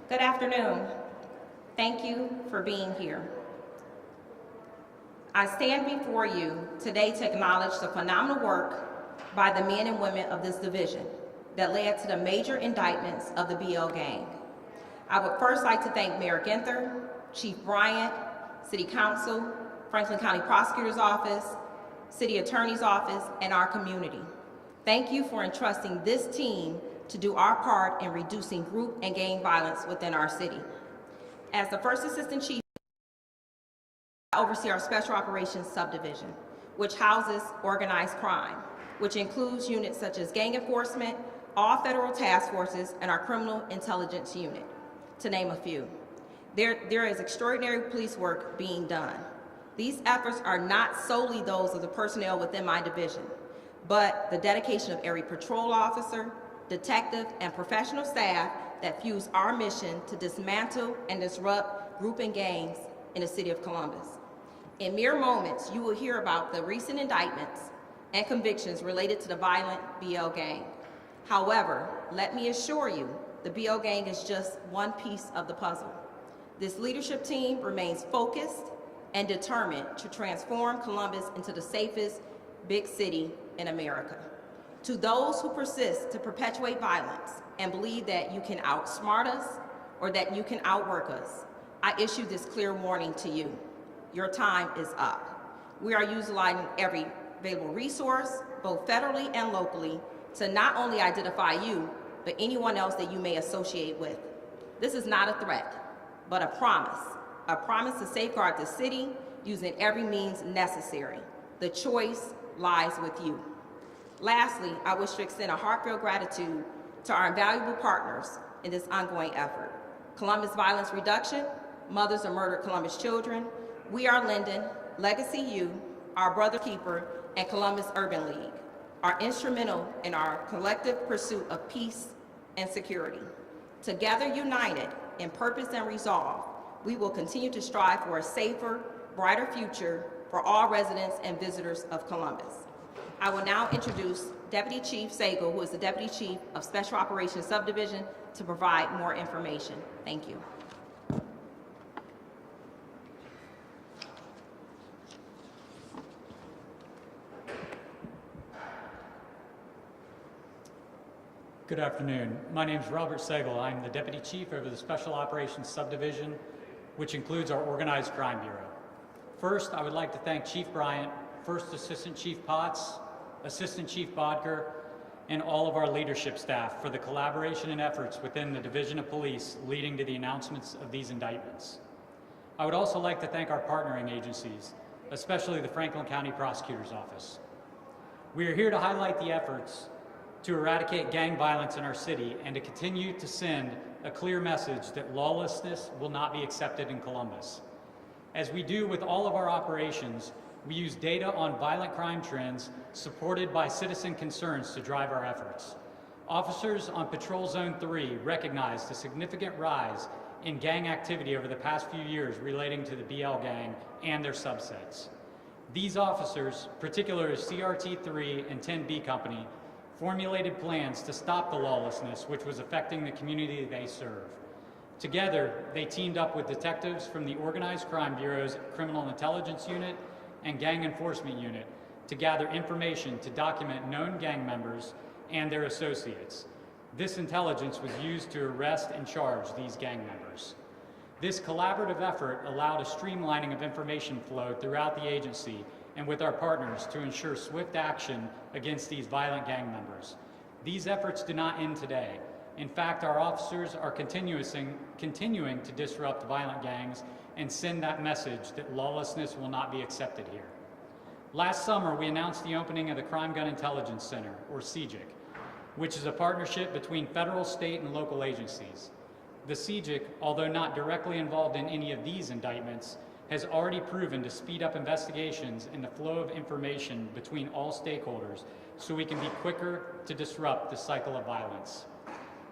Good afternoon. Thank you for being here. I stand before you today to acknowledge the phenomenal work by the men and women of this division that led to the major indictments of the BL gang. I would first like to thank Mayor Ginther, Chief Bryant, City Council, Franklin County Prosecutor's Office, City Attorney's Office, and our community. Thank you for entrusting this team to do our part in reducing group and gang violence within our city. As the First Assistant Chief, I oversee our Special Operations Subdivision, which houses organized crime, which includes units such as gang enforcement, all federal task forces, and our criminal intelligence unit, to name a few. There is extraordinary police work being done. These efforts are not solely those of the personnel within my division, but the dedication of every patrol officer, detective, and professional staff that fuels our mission to dismantle and disrupt group and gangs in the city of Columbus. In mere moments, you will hear about the recent indictments and convictions related to the violent BL gang. However, let me assure you, the BL gang is just one piece of the puzzle. This leadership team remains focused and determined to transform Columbus into the safest big city in America. To those who persist to perpetuate violence and believe that you can outsmart us or that you can outwork us, I issue this clear warning to you. Your time is up. We are utilizing every available resource, both federally and locally, to not only identify you, but anyone else that you may associate with. This is not a threat, but a promise to safeguard the city using every means necessary. The choice lies with you. Lastly, I wish to extend a heartfelt gratitude to our invaluable partners in this ongoing effort. Columbus Violence Reduction, Mothers of Murdered Columbus Children, We Are Linden, Legacy U, Our Brother Keeper, and Columbus Urban League are instrumental in our collective pursuit of peace and security. Together united in purpose and resolve, we will continue to strive for a safer, brighter future for all residents and visitors of Columbus. I will now introduce Deputy Chief Sagal, who is the Deputy Chief of Special Operations Subdivision, to provide more information. Thank you. Good afternoon. My name is Robert Sagal. I'm the Deputy Chief over the Special Operations Subdivision, which includes our Organized Crime Bureau. First, I would like to thank Chief Bryant, First Assistant Chief Potts, Assistant Chief Bodker, and all of our leadership staff for the collaboration and efforts within the Division of Police leading to the announcements of these indictments. I would also like to thank our partnering agencies, especially the Franklin County Prosecutor's Office. We are here to highlight the efforts to eradicate gang violence in our city and to continue to send a clear message that lawlessness will not be accepted in Columbus. As we do with all of our operations, we use data on violent crime trends supported by citizen concerns to drive our efforts. Officers on Patrol Zone 3 recognized a significant rise in gang activity over the past few years relating to the BL gang and their subsets. These officers, particularly CRT 3 and 10B Company, formulated plans to stop the lawlessness which was affecting the community they serve. Together, they teamed up with detectives from the Organized Crime Bureau's Criminal Intelligence Unit and Gang Enforcement Unit to gather information to document known gang members and their associates. This intelligence was used to arrest and charge these gang members. This collaborative effort allowed a streamlining of information flow throughout the agency and with our partners to ensure swift action against these violent gang members. These efforts do not end today. In fact, our officers are continuing to disrupt violent gangs and send that message that lawlessness will not be accepted here. Last summer, we announced the opening of the Crime Gun Intelligence Center, or CGIC, which is a partnership between federal, state, and local agencies. The CGIC, although not directly involved in any of these indictments, has already proven to speed up investigations and the flow of information between all stakeholders so we can be quicker to disrupt the cycle of violence.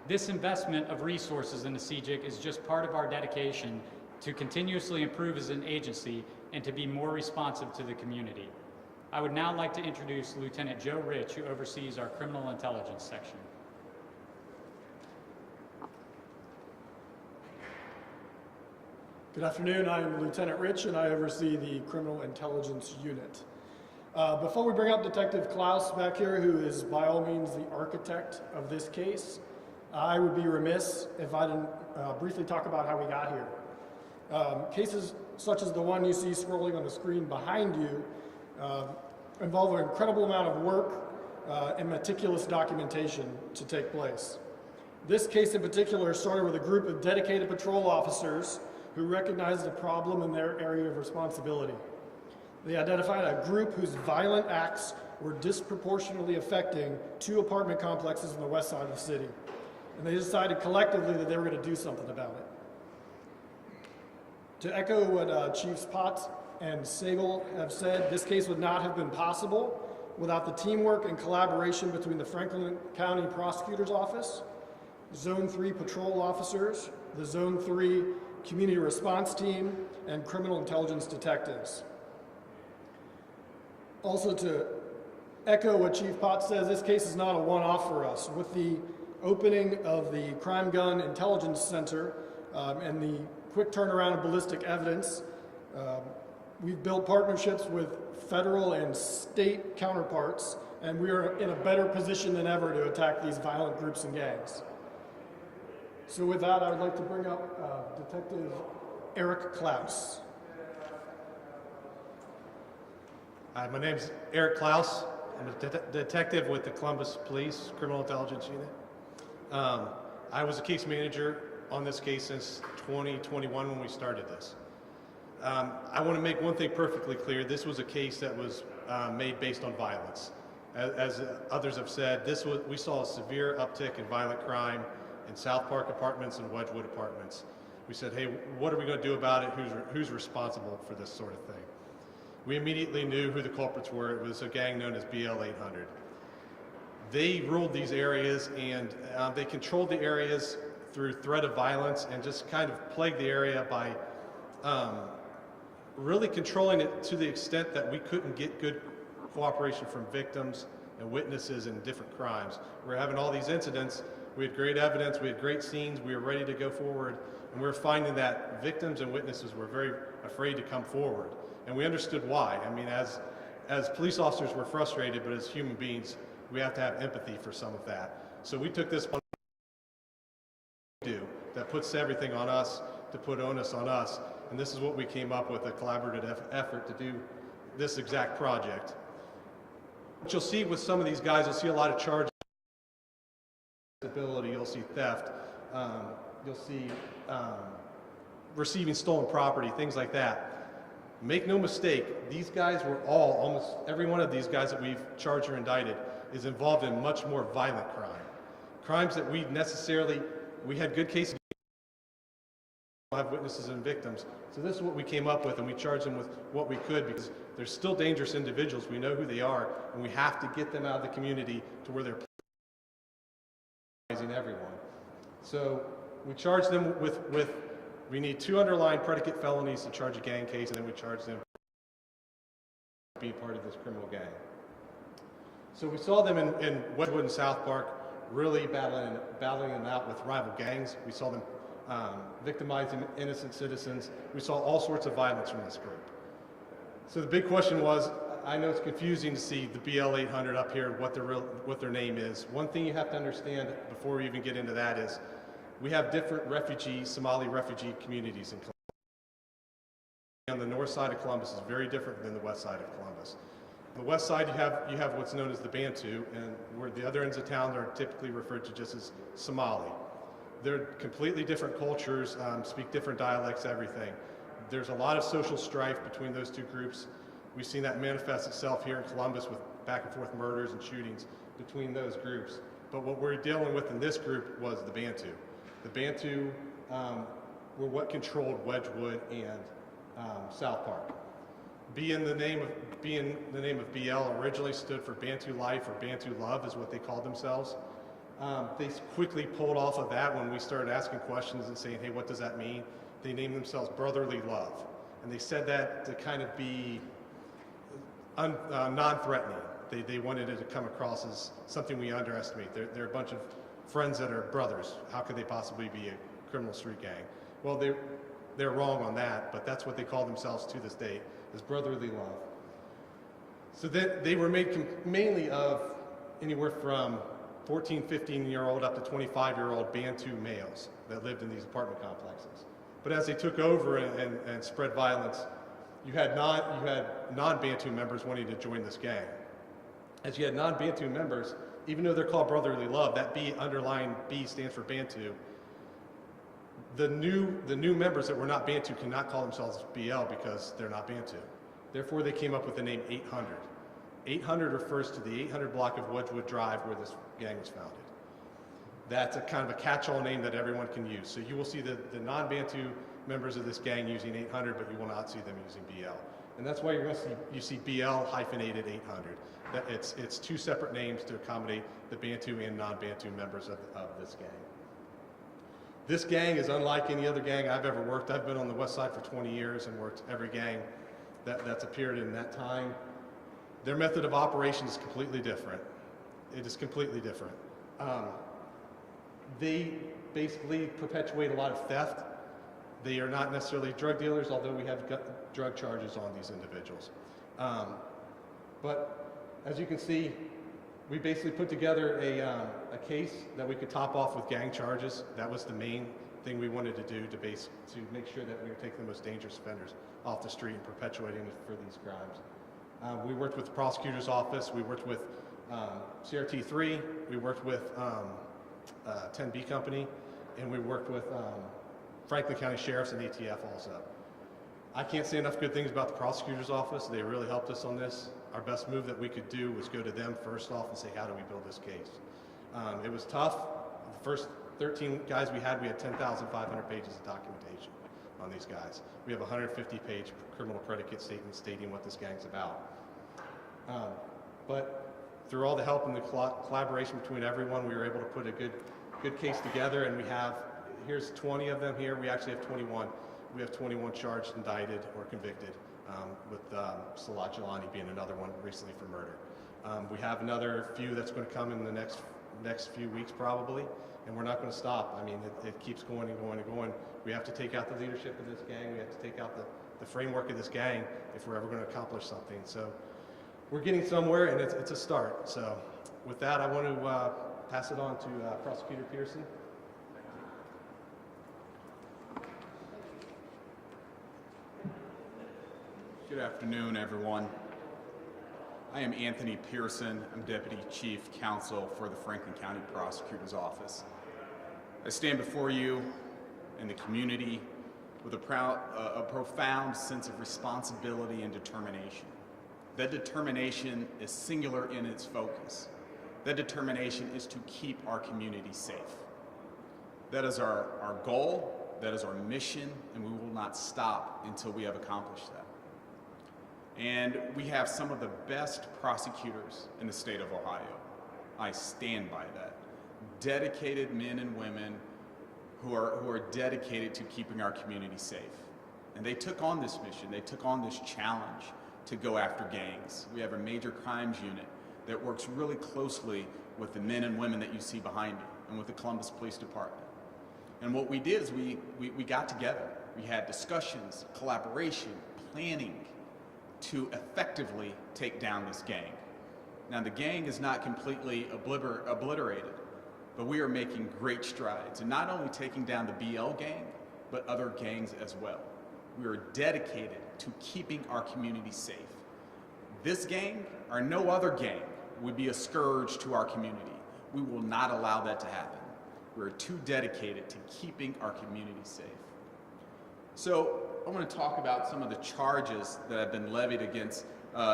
This investment of resources into CJIC is just part of our dedication to continuously improve as an agency and to be more responsive to the community. I would now like to introduce Lieutenant Joe Rich, who oversees our criminal intelligence section. Good afternoon, I am Lieutenant Rich and I oversee the Criminal Intelligence Unit. Before we bring up Detective Klaus back here, who is by all means the architect of this case, I would be remiss if I didn't briefly talk about how we got here. Cases such as the one you see scrolling on the screen behind you involve an incredible amount of work and meticulous documentation to take place. This case in particular started with a group of dedicated patrol officers who recognized a problem in their area of responsibility. They identified a group whose violent acts were disproportionately affecting 2 apartment complexes on the west side of the city. And they decided collectively that they were going to do something about it. To echo what Chiefs Potts and Sagel have said, this case would not have been possible without the teamwork and collaboration between the Franklin County Prosecutor's Office, Zone 3 patrol officers, the Zone 3 Community Response Team, and criminal intelligence detectives. Also, to echo what Chief Potts says, this case is not a one-off for us. With the opening of the Crime Gun Intelligence Center and the quick turnaround of ballistic evidence, we've built partnerships with federal and state counterparts, and we are in a better position than ever to attack these violent groups and gangs. So with that, I would like to bring up Detective Eric Klaus. Hi, my name's Eric Klaus. I'm a detective with the Columbus Police Criminal Intelligence Unit. I was a case manager on this case since 2021 when we started this. I want to make one thing perfectly clear. This was a case that was made based on violence. As others have said, we saw a severe uptick in violent crime in South Park apartments and Wedgwood apartments. We said, hey, what are we going to do about it? Who's responsible for this sort of thing? We immediately knew who the culprits were. It was a gang known as BL 800. They ruled these areas and they controlled the areas through threat of violence and just kind of plagued the area by really controlling it to the extent that we couldn't get good cooperation from victims and witnesses in different crimes. We were having all these incidents. We had great evidence, we had great scenes, we were ready to go forward, and we were finding that victims and witnesses were very afraid to come forward. And we understood why. I mean, as police officers, we're frustrated, but as human beings, we have to have empathy for some of that. So we took this that puts everything on us, to put onus on us, and this is what we came up with, a collaborative effort to do this exact project. What you'll see with some of these guys, you'll see a lot of charges. You'll see theft, you'll see receiving stolen property, things like that. Make no mistake, these guys were almost every one of these guys that we've charged or indicted is involved in much more violent crime. Crimes that we had good cases, have witnesses and victims. So this is what we came up with, and we charged them with what we could because they're still dangerous individuals. We know who they are, and we have to get them out of the community to where they're everyone. So we charge them with we need 2 underlying predicate felonies to charge a gang case, and then we charge them for being part of this criminal gang. So we saw them in Wedgwood and South Park really battling them out with rival gangs. We saw them victimizing innocent citizens. We saw all sorts of violence from this group. So the big question was, I know it's confusing to see the BL 800 up here, what their name is. One thing you have to understand before we even get into that is we have different Somali refugee communities in Columbus. On the north side of Columbus is very different than the west side of Columbus. On the west side, you have what's known as the Bantu, and where the other ends of town are typically referred to just as Somali. They're completely different cultures, speak different dialects, everything. There's a lot of social strife between those two groups. We've seen that manifest itself here in Columbus with back and forth murders and shootings between those groups. But what we're dealing with in this group was the Bantu. The Bantu were what controlled Wedgwood and South Park. Being the name of BL originally stood for Bantu Life or Bantu Love is what they called themselves. They quickly pulled off of that when we started asking questions and saying, hey, what does that mean? They named themselves Brotherly Love. And they said that to kind of be non-threatening. They wanted it to come across as something we underestimate. They're a bunch of friends that are brothers. How could they possibly be a criminal street gang? Well, they're wrong on that, but that's what they call themselves to this day, is Brotherly Love. So they were made mainly of anywhere from 14, 15-year-old up to 25-year-old Bantu males that lived in these apartment complexes. But as they took over and spread violence, you had non-Bantu members wanting to join this gang. As you had non-Bantu members, even though they're called Brotherly Love, that B, underlying B, stands for Bantu. The new members that were not Bantu cannot call themselves BL because they're not Bantu. Therefore, they came up with the name 800. 800 refers to the 800 block of Wedgwood Drive where this gang was founded. That's a kind of a catch-all name that everyone can use. So you will see the non-Bantu members of this gang using 800, but you will not see them using BL. And that's why you're going to see BL hyphenated 800. It's two separate names to accommodate the Bantu and non-Bantu members of this gang. This gang is unlike any other gang I've ever worked. I've been on the West Side for 20 years and worked every gang that's appeared in that time. Their method of operation is completely different. It is completely different. They basically perpetuate a lot of theft. They are not necessarily drug dealers, although we have drug charges on these individuals. But as you can see, we basically put together a case that we could top off with gang charges. That was the main thing we wanted to do to make sure that we were taking the most dangerous offenders off the street and perpetuating for these crimes. We worked with the prosecutor's office. We worked with CRT3. We worked with 10B Company, and we worked with Franklin County Sheriff's and ATF also. I can't say enough good things about the prosecutor's office. They really helped us on this. Our best move that we could do was go to them first off and say, how do we build this case? It was tough. The first 13 guys we had 10,500 pages of documentation on these guys. We have a 150-page criminal predicate statement stating what this gang's about. But through all the help and the collaboration between everyone, we were able to put a good case together, and here's 20 of them here. We actually have 21. We have 21 charged, indicted, or convicted, with Salah Jelani being another one recently for murder. We have another few that's going to come in the next few weeks probably, and we're not going to stop. I mean, it keeps going and going and going. We have to take out the leadership of this gang. We have to take out the framework of this gang if we're ever going to accomplish something. So we're getting somewhere, and it's a start. So with that, I want to pass it on to Prosecutor Pearson. Good afternoon, everyone. I am Anthony Pearson. I'm Deputy Chief Counsel for the Franklin County Prosecutor's Office. I stand before you and the community with a profound sense of responsibility and determination. That determination is singular in its focus. That determination is to keep our community safe. That is our goal, that is our mission, and we will not stop until we have accomplished that. And we have some of the best prosecutors in the state of Ohio. I stand by that. Dedicated men and women who are dedicated to keeping our community safe. And they took on this mission, they took on this challenge to go after gangs. We have a major crimes unit that works really closely with the men and women that you see behind me and with the Columbus Police Department. And what we did is we got together. We had discussions, collaboration, planning, to effectively take down this gang. Now, the gang is not completely obliterated, but we are making great strides, and not only taking down the BL gang, but other gangs as well. We are dedicated to keeping our community safe. This gang, or no other gang, would be a scourge to our community. We will not allow that to happen. We're too dedicated to keeping our community safe. So I want to talk about some of the charges that have been levied against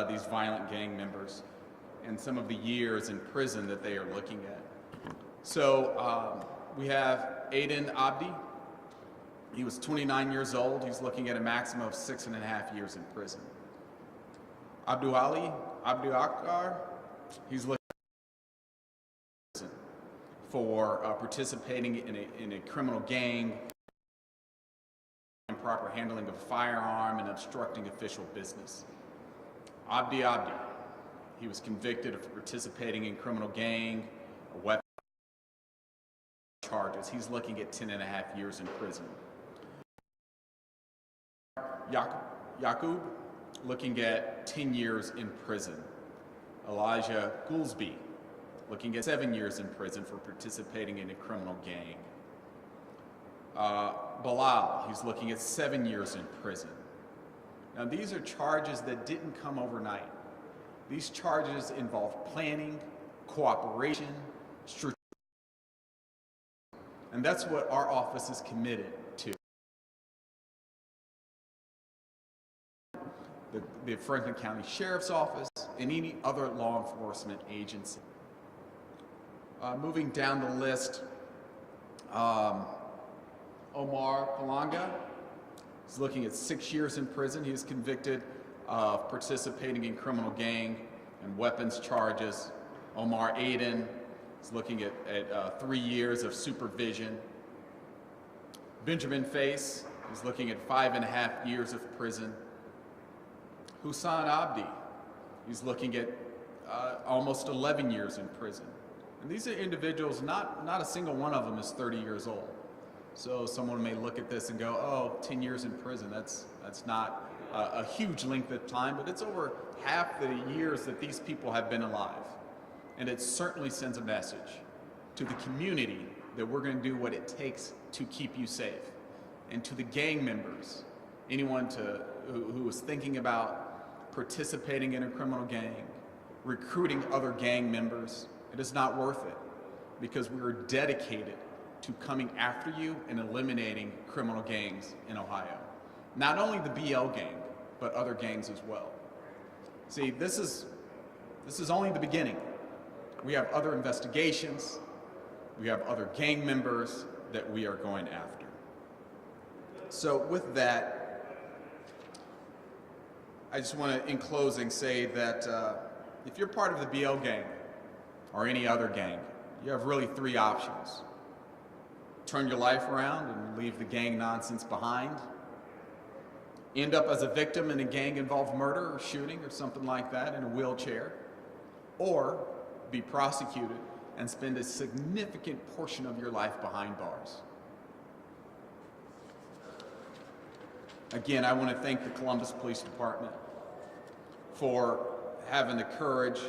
these violent gang members and some of the years in prison that they are looking at. So we have Aiden Abdi. He was 29 years old. He's looking at a maximum of 6.5 years in prison. Abdul Akbar, he's looking at for participating in a criminal gang, improper handling of a firearm, and obstructing official business. Abdi Abdi, he was convicted of participating in criminal gang, a weapon charges. He's looking at 10.5 years in prison. Yaqub, looking at 10 years in prison. Elijah Goolsby, looking at 7 years in prison for participating in a criminal gang. Bilal, he's looking at 7 years in prison. Now, these are charges that didn't come overnight. These charges involve planning, cooperation, strategy, and that's what our office is committed to. The Franklin County Sheriff's Office and any other law enforcement agency. Moving down the list, Omar Palanga is looking at 6 years in prison. He was convicted of participating in criminal gang and weapons charges. Omar Aden is looking at 3 years of supervision. Benjamin Face is looking at 5.5 years of prison. Hussein Abdi, he's looking at almost 11 years in prison. And these are individuals, not a single one of them is 30 years old. So someone may look at this and go, oh, 10 years in prison, that's not a huge length of time, but it's over half the years that these people have been alive. And it certainly sends a message to the community that we're going to do what it takes to keep you safe. And to the gang members, anyone who is thinking about participating in a criminal gang, recruiting other gang members, it is not worth it, because we are dedicated to coming after you and eliminating criminal gangs in Ohio. Not only the BL gang, but other gangs as well. See, this is only the beginning. We have other investigations, we have other gang members that we are going after. So with that, I just want to, in closing, say that if you're part of the BL gang or any other gang, you have really 3 options. Turn your life around and leave the gang nonsense behind. End up as a victim in a gang-involved murder or shooting or something like that in a wheelchair. Or be prosecuted and spend a significant portion of your life behind bars. Again, I want to thank the Columbus Police Department for having the courage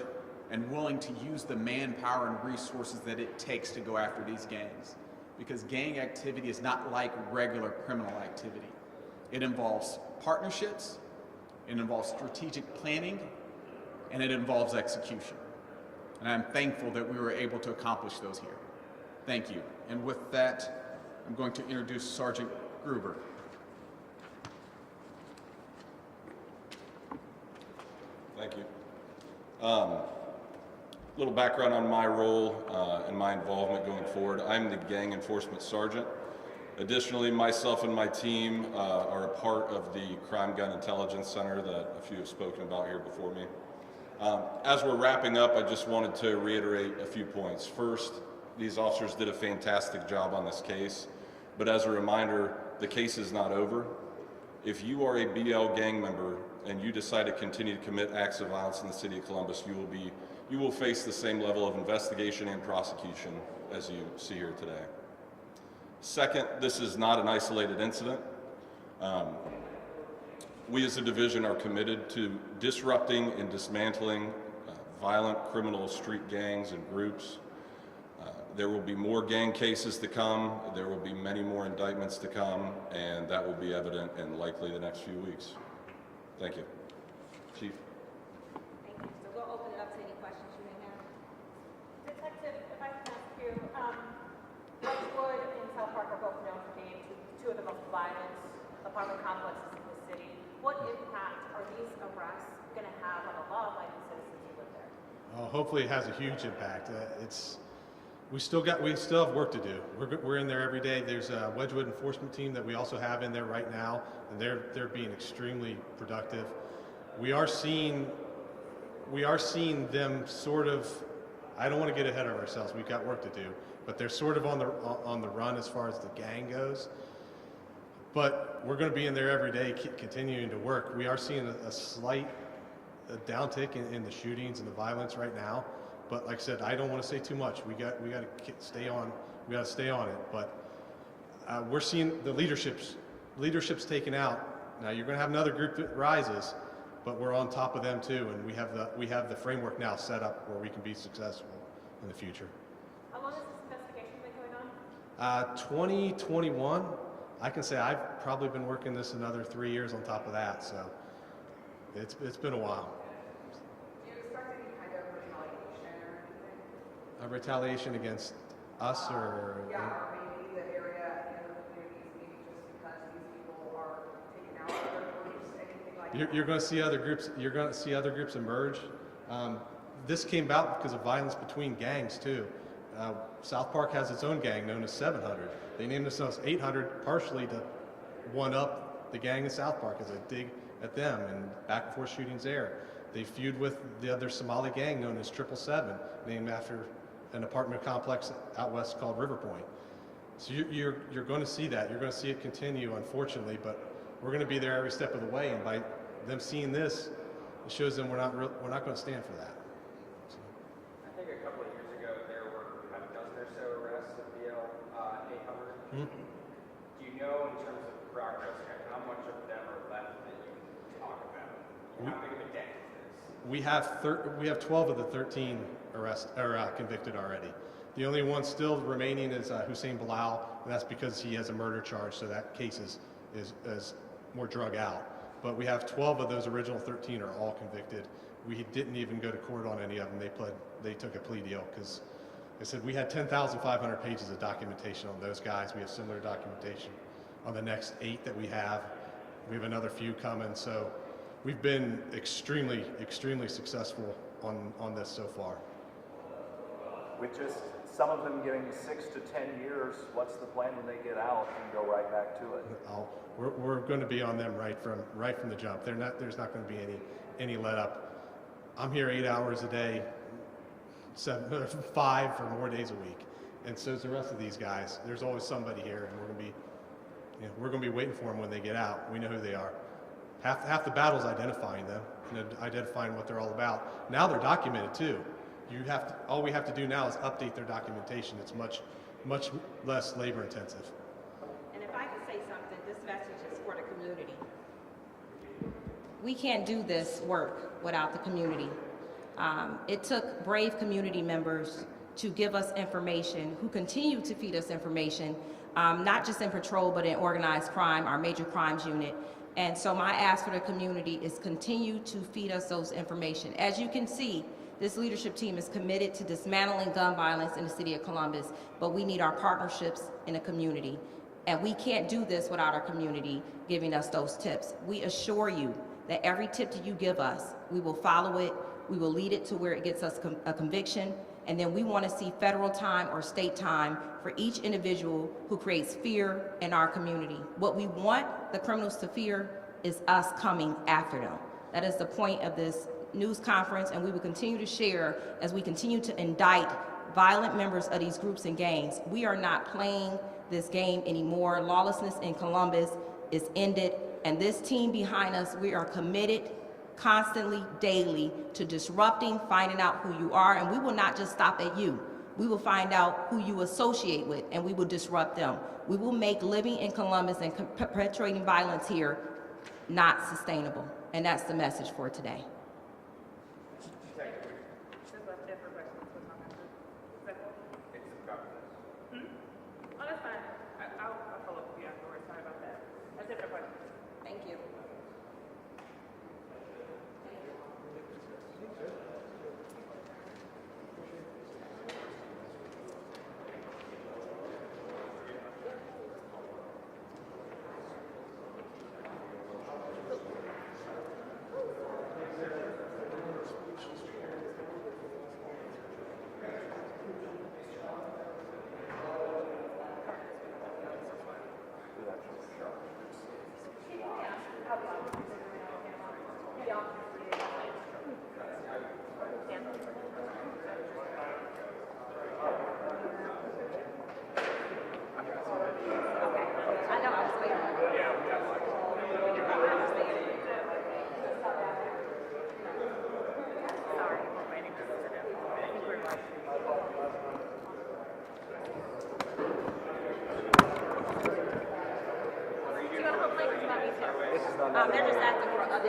and willing to use the manpower and resources that it takes to go after these gangs. Because gang activity is not like regular criminal activity. It involves partnerships, it involves strategic planning, and it involves execution. And I'm thankful that we were able to accomplish those here. Thank you. And with that, I'm going to introduce Sergeant Gruber. Thank you. Little background on my role and my involvement going forward. I'm the gang enforcement sergeant. Additionally, myself and my team are a part of the Crime Gun Intelligence Center that a few have spoken about here before me. As we're wrapping up, I just wanted to reiterate a few points. First, these officers did a fantastic job on this case, but as a reminder, the case is not over. If you are a BL gang member and you decide to continue to commit acts of violence in the city of Columbus, you will face the same level of investigation and prosecution as you see here today. Second, this is not an isolated incident. We as a division are committed to disrupting and dismantling violent criminal street gangs and groups. There will be more gang cases to come, there will be many more indictments to come, and that will be evident in likely the next few weeks. Thank you. Chief. Thank you. So we'll open it up to any questions you may have. Detective, if I can ask you, Wedgwood and South Park are both known for being two of the most violent apartment complexes in the city. What impact are these arrests going to have on the law-abiding citizens who live there? Hopefully it has a huge impact. We still have work to do. We're in there every day. There's a Wedgwood enforcement team that we also have in there right now, and they're being extremely productive. We are seeing them sort of, I don't want to get ahead of ourselves, we've got work to do, but they're sort of on the run as far as the gang goes. But we're going to be in there every day, continuing to work. We are seeing a slight downtick in the shootings and the violence right now. But like I said, I don't want to say too much. We got to stay on. We got to stay on it. But we're seeing the leadership's taken out. Now you're going to have another group that rises, but we're on top of them too, and we have the framework now set up where we can be successful in the future. How long has this investigation been going on? 2021. I can say I've probably been working this another 3 years on top of that, so it's been a while. Do you expect any kind of retaliation or anything? A retaliation against us or? Yeah, or maybe the area and the communities, maybe just because these people are taking out other groups, anything like that? You're going to see other groups. You're going to see other groups emerge. This came about because of violence between gangs too. South Park has its own gang known as 700. They named themselves 800 partially to one up the gang in South Park as a dig at them and back and forth shootings there. They feud with the other Somali gang known as 777, named after an apartment complex out west called River Point. So you're going to see that. You're going to see it continue, unfortunately, but we're going to be there every step of the way. And by them seeing this, it shows them we're not going to stand for that. So. I think a couple of years ago there were about a dozen or so arrests of BL 800. Mm-hmm. Do you know in terms of progress how much of them are left that you can talk about? How big of a gang is this? We have 12 of the 13 convicted already. The only one still remaining is Hussein Bilal, and that's because he has a murder charge, so that case is more drug out. But we have 12 of those original 13 are all convicted. We didn't even go to court on any of them. They took a plea deal because they said we had 10,500 pages of documentation on those guys. We have similar documentation on the next 8 that we have. We have another few coming. So we've been extremely, extremely successful on this so far. With just some of them getting 6 to 10 years, what's the plan when they get out and go right back to it? We're going to be on them right from the jump. There's not going to be any let up. I'm here 8 hours a day, 5 or more days a week, and so is the rest of these guys. There's always somebody here, and we're going to be waiting for them when they get out. We know who they are. Half the battle is identifying them and identifying what they're all about. Now they're documented too. All we have to do now is update their documentation. It's much less labor intensive. And if I could say something, this message is for the community. We can't do this work without the community. It took brave community members to give us information, who continue to feed us information, not just in patrol, but in organized crime, our major crimes unit. And so my ask for the community is continue to feed us those information. As you can see, this leadership team is committed to dismantling gun violence in the city of Columbus, but we need our partnerships in the community. And we can't do this without our community giving us those tips. We assure you that every tip that you give us, we will follow it, we will lead it to where it gets us a conviction, and then we want to see federal time or state time for each individual who creates fear in our community. What we want the criminals to fear is us coming after them. That is the point of this news conference, and we will continue to share as we continue to indict violent members of these groups and gangs. We are not playing this game anymore. Lawlessness in Columbus is ended, and this team behind us, we are committed constantly, daily, to disrupting, finding out who you are, and we will not just stop at you. We will find out who you associate with, and we will disrupt them. We will make living in Columbus and perpetuating violence here not sustainable, and that's the message for today. Oh, that's fine. I'll follow up with you afterwards. Sorry about that. That's it for questions. Thank you. This is not. They're just acting for other